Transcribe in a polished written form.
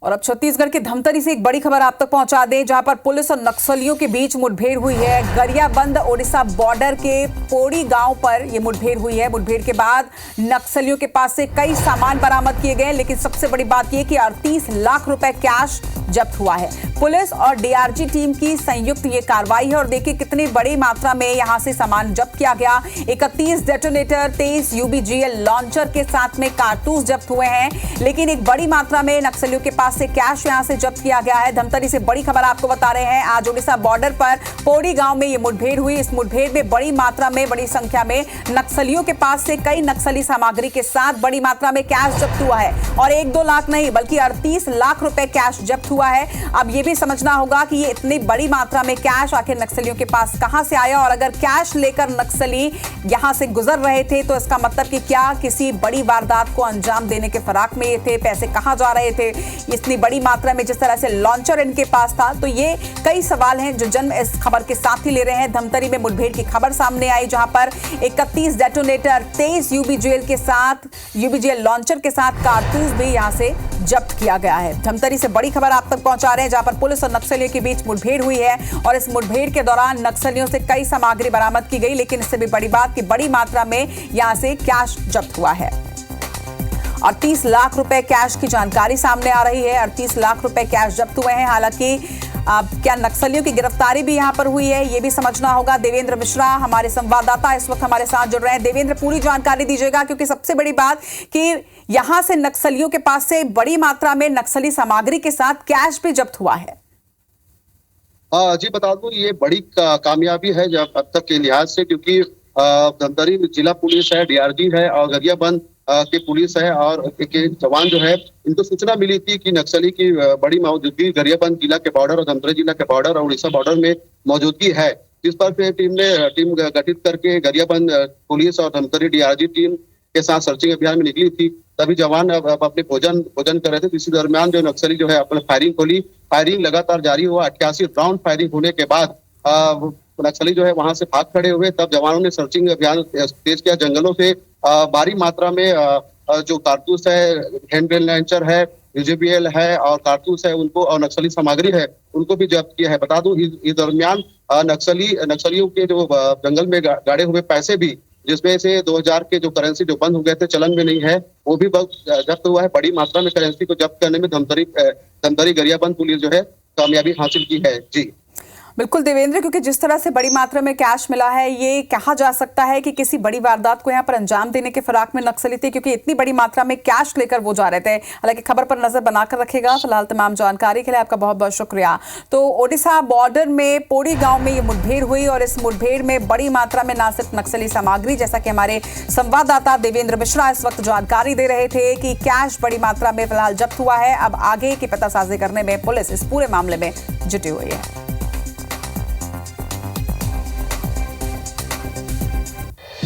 और अब छत्तीसगढ़ के धमतरी से एक बड़ी खबर आप तक पहुंचा दें, जहां पर पुलिस और नक्सलियों के बीच मुठभेड़ हुई है। गरियाबंद ओडिशा बॉर्डर के पोड़ी गांव पर यह मुठभेड़ हुई है। मुठभेड़ के बाद नक्सलियों के पास से कई सामान बरामद किए गए, लेकिन सबसे बड़ी बात यह कि 38 लाख रुपए कैश जब्त हुआ है। पुलिस और डीआरजी टीम की संयुक्त ये कार्रवाई है और देखिए कितनी बड़ी मात्रा में यहां से सामान जब्त किया गया। 31 डेटोनेटर, 23 यूबीजीएल लॉन्चर के साथ में कारतूस जब्त हुए हैं, लेकिन एक बड़ी मात्रा में नक्सलियों के पास से कैश यहां से जब्त किया गया है। धमतरी से बड़ी खबर आपको बता रहे हैं। आज ओडिशा बॉर्डर पर पोड़ी गांव में यह मुठभेड़ हुई। इस मुठभेड़ में बड़ी मात्रा में, बड़ी संख्या में नक्सलियों के पास से कई नक्सली सामग्री के साथ बड़ी मात्रा में कैश जब्त हुआ है और 1-2 लाख नहीं बल्कि 38 लाख रुपए कैश जब्त हुआ है। अब यह भी समझना होगा कि ये इतनी बड़ी मात्रा में कैश आखिर नक्सलियों के पास कहां से आया, और अगर कैश लेकर नक्सली यहां से गुजर रहे थे तो इसका मतलब कि क्या किसी बड़ी वारदात को अंजाम देने के फराक में ये थे, पैसे कहां जा रहे थे इतनी बड़ी मात्रा में, जिस तरह से लॉन्चर इनके पास था। तो ये कई सवाल हैं जो जन्म इस खबर के साथ ही ले रहे हैं। धमतरी में मुठभेड़ की खबर सामने आई, जहां पर 31 डेटोनेटर, 23 यूबीजीएल लॉन्चर के साथ कारतूस भी यहां से जब्त किया गया है। धमतरी से बड़ी खबर आप तक पहुंचा रहे हैं, जहां पर पुलिस और नक्सलियों के बीच मुठभेड़ हुई है और इस मुठभेड़ के दौरान नक्सलियों से कई सामग्री बरामद की गई, लेकिन इससे भी बड़ी बात कि बड़ी मात्रा में यहां से कैश जब्त हुआ है। 38 लाख रुपए कैश की जानकारी सामने आ रही है। 38 लाख रुपए कैश जब्त हुए हैं। हालांकि क्या नक्सलियों की गिरफ्तारी भी यहां पर हुई है, यह भी समझना होगा। देवेंद्र मिश्रा हमारे संवाददाता इस वक्त हमारे साथ जुड़ रहे हैं। देवेंद्र, पूरी जानकारी दीजिएगा, क्योंकि सबसे बड़ी बात कि यहां से नक्सलियों के पास से बड़ी मात्रा में नक्सली सामग्री के साथ कैश भी जब्त हुआ है। जी बता दूं, ये बड़ी कामयाबी है जब अब तक के लिहाज से, क्योंकि धमतरी जिला पुलिस है, डीआरजी है और गरियाबंद के पुलिस है और के जवान जो है, इनको सूचना मिली थी कि नक्सली की बड़ी मौजूदगी गरियाबंद जिला के बॉर्डर और धमतरी जिला के बॉर्डर और उड़ीसा बॉर्डर में मौजूदगी है। जिस पर फिर टीम गठित करके गरियाबंद पुलिस और धमतरी डीआरजी टीम के साथ सर्चिंग अभियान में निकली थी। तभी जवान अपने भोजन कर रहे थे। इसी दरमियान जो नक्सली जो है अपने फायरिंग खोली। फायरिंग लगातार जारी हुआ। 88 राउंड फायरिंग होने के बाद नक्सली जो है वहां से भाग खड़े हुए। तब जवानों ने सर्चिंग अभियान तेज किया। जंगलों से भारी मात्रा में जो कारतूस है, हैंडग्रेन लॉन्चर है, यूबीजीएल है और कारतूस है, उनको और नक्सली सामग्री है उनको भी जब्त किया है। बता दूं, इस दरमियान नक्सलियों के जो जंगल में गाड़े हुए पैसे भी, जिसमें से 2000 के जो करेंसी जो बंद हो गए थे, चलन में नहीं है, वो भी जब्त हुआ है। बड़ी मात्रा में करेंसी को जब्त करने में धमतरी गरियाबंद पुलिस जो है कामयाबी हासिल की है। जी बिल्कुल देवेंद्र, क्योंकि जिस तरह से बड़ी मात्रा में कैश मिला है, ये कहा जा सकता है कि किसी बड़ी वारदात को यहाँ पर अंजाम देने के फिराक में नक्सली थे, क्योंकि इतनी बड़ी मात्रा में कैश लेकर वो जा रहे थे। हालांकि खबर पर नजर बनाकर रखेगा। फिलहाल तमाम जानकारी के लिए आपका बहुत बहुत शुक्रिया। तो ओडिशा बॉर्डर में पोड़ी गांव में ये मुठभेड़ हुई और इस मुठभेड़ में बड़ी मात्रा में न सिर्फ नक्सली सामग्री, जैसा कि हमारे संवाददाता देवेंद्र मिश्रा इस वक्त जानकारी दे रहे थे कि कैश बड़ी मात्रा में फिलहाल जब्त हुआ है। अब आगे की पतासाजी करने में पुलिस इस पूरे मामले में जुटी हुई है।